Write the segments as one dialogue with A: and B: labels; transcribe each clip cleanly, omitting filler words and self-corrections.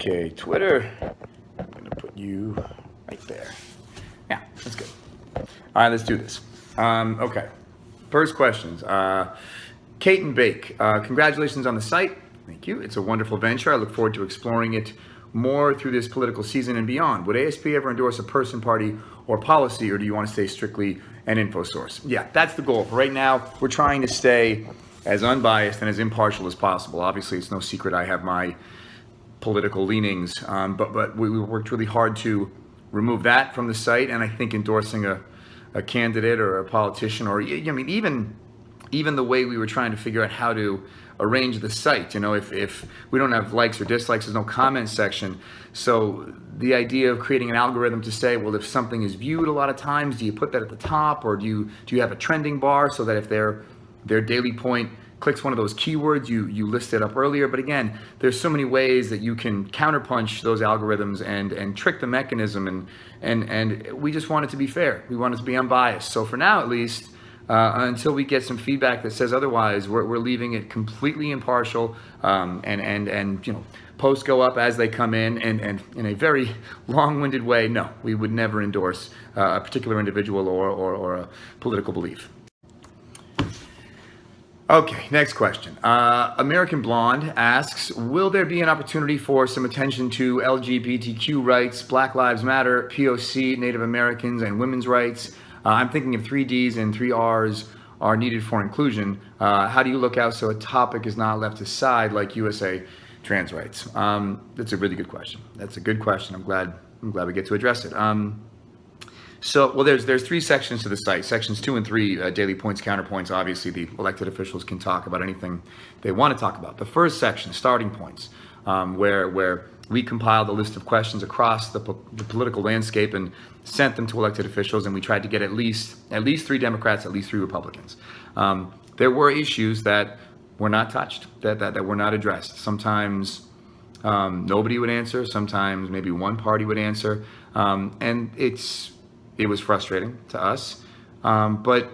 A: Okay, Twitter. I'm going to put you right there. Yeah, that's good. All right, let's do this. Okay, first questions. Kate and Bake, congratulations on the site. Thank you. It's a wonderful venture. I look forward to exploring it more through this political season and beyond. Would ASP ever endorse a person, party, or policy, or do you want to stay strictly an info source? Yeah, that's the goal. For right now, we're trying to stay as unbiased and as impartial as possible. Obviously, it's no secret I have my political leanings, but we worked really hard to remove that from the site, and I think endorsing a candidate or a politician, or I mean even the way we were trying to figure out how to arrange the site. You know, if we don't have likes or dislikes, there's no comment section. So the idea of creating an algorithm to say, well, if something is viewed a lot of times, do you put that at the top, or do you have a trending bar so that if their daily point clicks one of those keywords, you list it up earlier. But again, there's so many ways that you can counterpunch those algorithms and trick the mechanism, and we just want it to be fair. We want it to be unbiased. So for now, at least, until we get some feedback that says otherwise, we're leaving it completely impartial, and you know, posts go up as they come in, and in a very long-winded way, no, we would never endorse a particular individual or a political belief. Okay, next question. American Blonde asks, will there be an opportunity for some attention to LGBTQ rights, Black Lives Matter, POC, Native Americans, and women's rights? I'm thinking if 3 Ds and 3 Rs are needed for inclusion. How do you look out so a topic is not left aside like USA trans rights? That's a really good question. That's a good question. I'm glad we get to address it. So, well, there's 3 sections to the site. Sections 2 and 3, daily points, counterpoints. Obviously, the elected officials can talk about anything they want to talk about. The first section, starting points, where we compiled a list of questions across the political landscape and sent them to elected officials, and we tried to get at least 3 Democrats, at least 3 Republicans. There were issues that were not touched, that were not addressed. Sometimes nobody would answer. Sometimes maybe one party would answer, and it was frustrating to us, but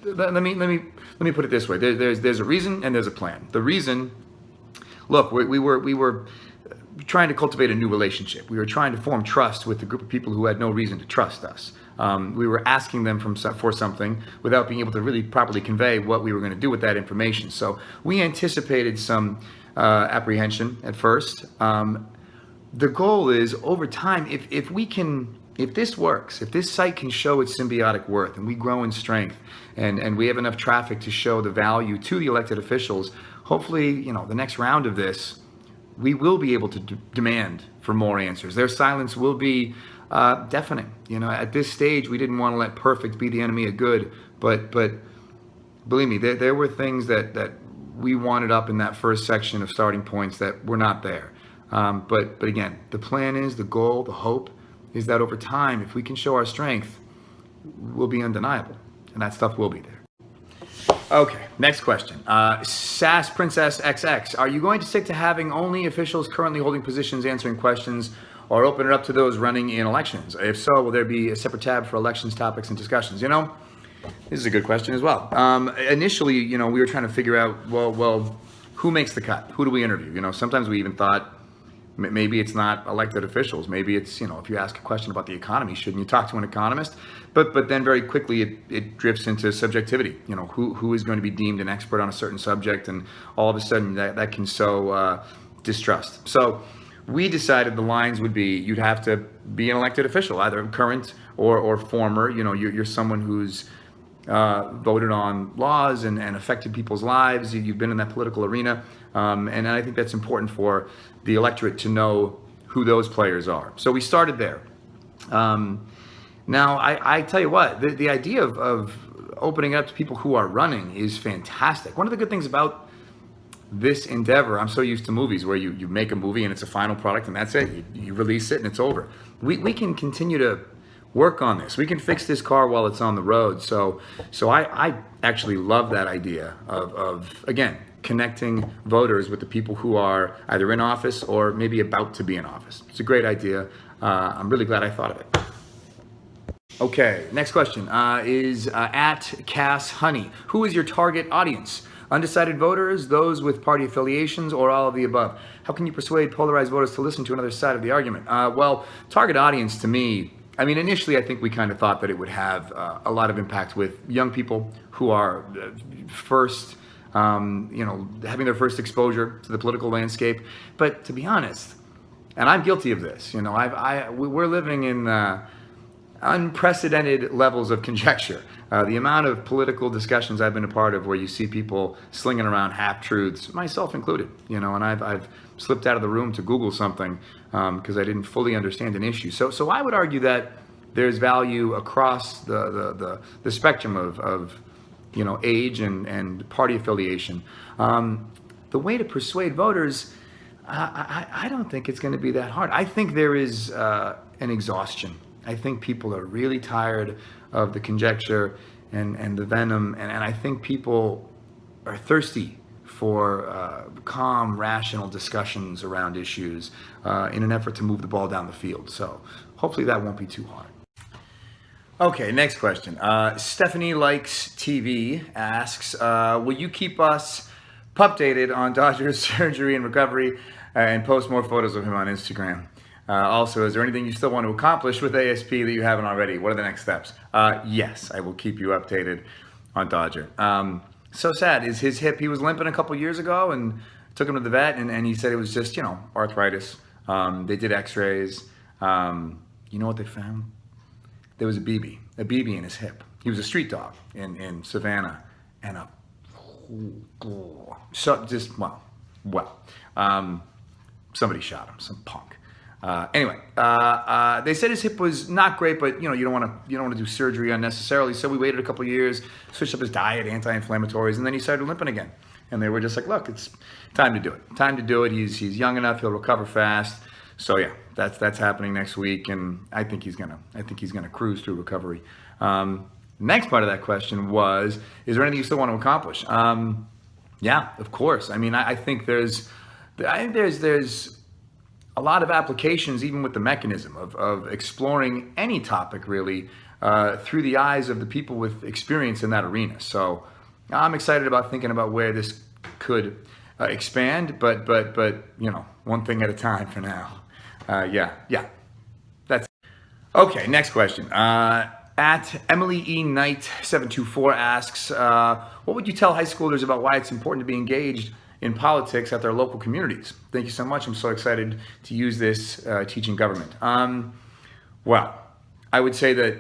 A: let me put it this way: there's a reason and there's a plan. The reason, look, we were trying to cultivate a new relationship. We were trying to form trust with a group of people who had no reason to trust us. We were asking them for something without being able to really properly convey what we were going to do with that information. So we anticipated some apprehension at first. The goal is, over time, if this works, if this site can show its symbiotic worth and we grow in strength and we have enough traffic to show the value to the elected officials, hopefully, you know, the next round of this, we will be able to demand for more answers. Their silence will be deafening. You know, at this stage, we didn't want to let perfect be the enemy of good, but believe me, there were things that we wanted up in that first section of starting points that were not there. But again, the plan is, the goal, the hope is that over time, if we can show our strength, we'll be undeniable, and that stuff will be there. Okay, next question. Sass Princess XX, are you going to stick to having only officials currently holding positions answering questions, or open it up to those running in elections? If so, will there be a separate tab for elections, topics, and discussions? You know, this is a good question as well. Initially, you know, we were trying to figure out, well, who makes the cut? Who do we interview? You know, sometimes we even thought, maybe it's not elected officials. Maybe it's, you know, if you ask a question about the economy, shouldn't you talk to an economist? But then very quickly it drifts into subjectivity. You know, who is going to be deemed an expert on a certain subject, and all of a sudden that can sow distrust. So we decided the lines would be, you'd have to be an elected official, either current or former. You know, you're someone who's voted on laws and affected people's lives. You've been in that political arena, and I think that's important for the electorate to know who those players are. So we started there. Now, I tell you what, the idea of opening it up to people who are running is fantastic. One of the good things about this endeavor, I'm so used to movies where you make a movie and it's a final product and that's it. You release it and it's over. We can continue to work on this. We can fix this car while it's on the road. So I actually love that idea of again, connecting voters with the people who are either in office or maybe about to be in office. It's a great idea. I'm really glad I thought of it. Okay, next question is at Cass Honey. Who is your target audience? Undecided voters, those with party affiliations, or all of the above? How can you persuade polarized voters to listen to another side of the argument? Well, target audience to me, I mean, initially I think we kind of thought that it would have a lot of impact with young people who are first, having their first exposure to the political landscape. But to be honest, and I'm guilty of this, we're living in unprecedented levels of conjecture. The amount of political discussions I've been a part of where you see people slinging around half-truths, myself included, and I've slipped out of the room to Google something because I didn't fully understand an issue. So I would argue that there's value across the spectrum of age and party affiliation. The way to persuade voters, I don't think it's going to be that hard. I think there is an exhaustion. I think people are really tired of the conjecture and the venom, and I think people are thirsty for calm, rational discussions around issues in an effort to move the ball down the field. So hopefully that won't be too hard. Okay, next question. Stephanie Likes TV asks, will you keep us updated on Dodger's surgery and recovery and post more photos of him on Instagram? Also, is there anything you still want to accomplish with ASP that you haven't already? What are the next steps? Yes, I will keep you updated on Dodger. So sad is his hip. He was limping a couple years ago and took him to the vet, and he said it was just, arthritis. They did x-rays. You know what they found? There was a BB in his hip. He was a street dog in Savannah, and somebody shot him, some punk. Anyway, they said his hip was not great, but you don't want to do surgery unnecessarily. So we waited a couple of years, switched up his diet, anti-inflammatories, and then he started limping again. And they were just like, look, it's time to do it. Time to do it. He's young enough. He'll recover fast. So yeah, that's happening next week, and I think he's gonna cruise through recovery. Next part of that question was, is there anything you still want to accomplish? Yeah, of course. I mean, I think there's a lot of applications, even with the mechanism of exploring any topic really through the eyes of the people with experience in that arena. So I'm excited about thinking about where this could expand, but one thing at a time for now. Yeah. That's okay. Next question. At Emily E. Knight 724 asks, what would you tell high schoolers about why it's important to be engaged in politics at their local communities? Thank you so much. I'm so excited to use this teaching government. Well, I would say that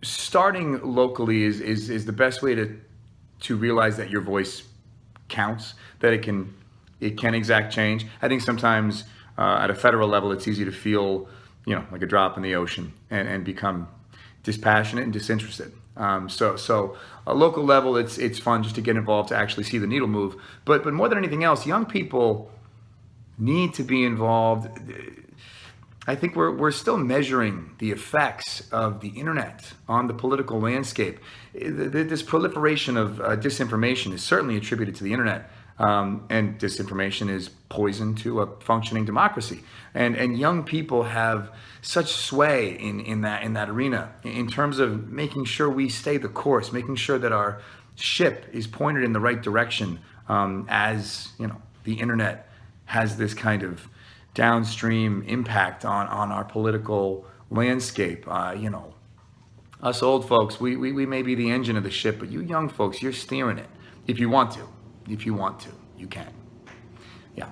A: starting locally is the best way to realize that your voice counts, that it can exact change. I think sometimes at a federal level, it's easy to feel, like a drop in the ocean and become dispassionate and disinterested. So a local level, it's fun just to get involved, to actually see the needle move. But more than anything else, young people need to be involved. I think we're still measuring the effects of the internet on the political landscape. This proliferation of disinformation is certainly attributed to the internet. And disinformation is poison to a functioning democracy. And young people have such sway in that arena in terms of making sure we stay the course, making sure that our ship is pointed in the right direction, as the internet has this kind of downstream impact on our political landscape. Us old folks, we may be the engine of the ship, but you young folks, you're steering it if you want to. If you want to, you can. Yeah.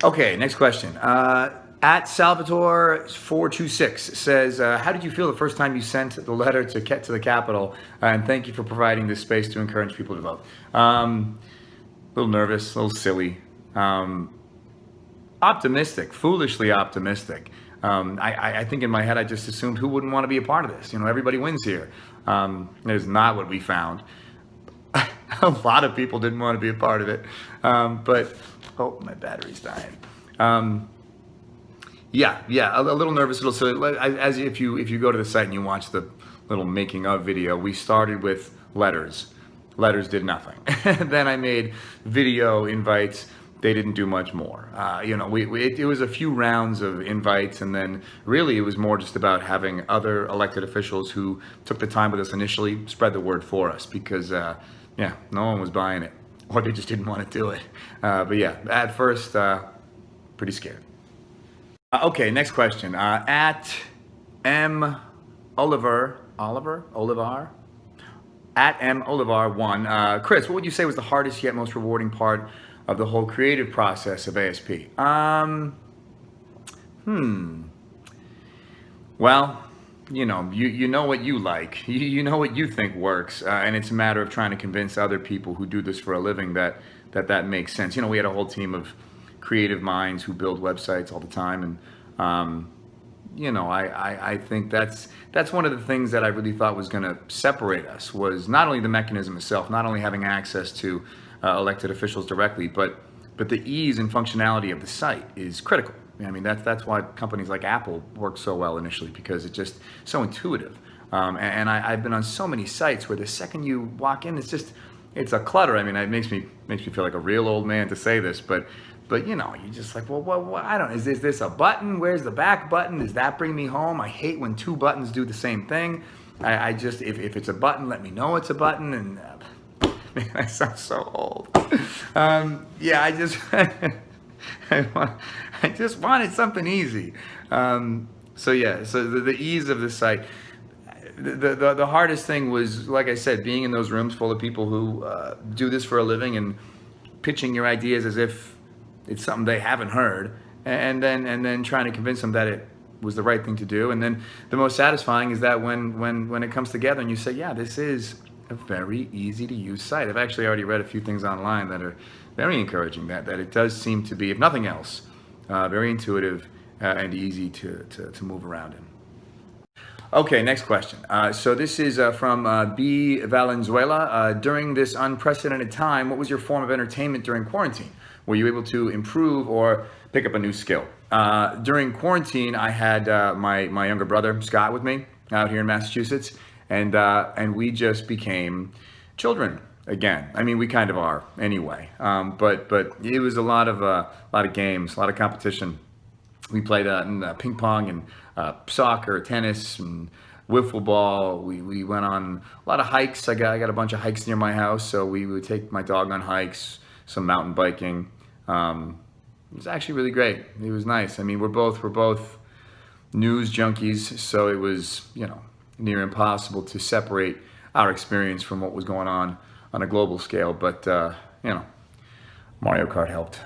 A: Okay, next question. At Salvatore426 says, how did you feel the first time you sent the letter to the Capitol? And thank you for providing this space to encourage people to vote. A little nervous, a little silly. Optimistic, foolishly optimistic. I think in my head I just assumed who wouldn't want to be a part of this. Everybody wins here. That is not what we found. A lot of people didn't want to be a part of it, but my battery's dying. Yeah, a little nervous, a little silly. As if you go to the site and you watch the little making of video, we started with letters. Letters did nothing. Then I made video invites. They didn't do much more. It was a few rounds of invites, and then really it was more just about having other elected officials who took the time with us initially spread the word for us, because Yeah, no one was buying it, or they just didn't want to do it. But yeah, at first, pretty scared. Okay, next question. At M Olivar at M Olivar one. Chris, what would you say was the hardest yet most rewarding part of the whole creative process of ASP? Well, you know what you like, you know what you think works, and it's a matter of trying to convince other people who do this for a living that makes sense. We had a whole team of creative minds who build websites all the time, and I think that's one of the things that I really thought was going to separate us, was not only the mechanism itself, not only having access to elected officials directly, but the ease and functionality of the site is critical. I mean, that's why companies like Apple work so well initially, because it's just so intuitive. And I've been on so many sites where the second you walk in, it's a clutter. I mean, it makes me feel like a real old man to say this, but you're just like, well, I don't. Is this a button? Where's the back button? Does that bring me home? I hate when two buttons do the same thing. I just, if it's a button, let me know it's a button. And man, I sound so old. Yeah, I just. I just wanted something easy. So the ease of the site. The hardest thing was, like I said, being in those rooms full of people who do this for a living and pitching your ideas as if it's something they haven't heard, and then trying to convince them that it was the right thing to do. And then the most satisfying is that when it comes together and you say, yeah, this is a very easy to use site. I've actually already read a few things online that are very encouraging, that it does seem to be, if nothing else, very intuitive and easy to move around in. Okay, next question. So this is from B. Valenzuela. During this unprecedented time, what was your form of entertainment during quarantine? Were you able to improve or pick up a new skill? During quarantine, I had my younger brother, Scott, with me out here in Massachusetts, and we just became children again. I mean, we kind of are anyway. But it was a lot of games, a lot of competition. We played ping pong and soccer, tennis, and wiffle ball. We went on a lot of hikes. I got a bunch of hikes near my house, so we would take my dog on hikes, some mountain biking. It was actually really great. It was nice. I mean, we're both news junkies, so it was near impossible to separate our experience from what was going on a global scale. But Mario Kart helped.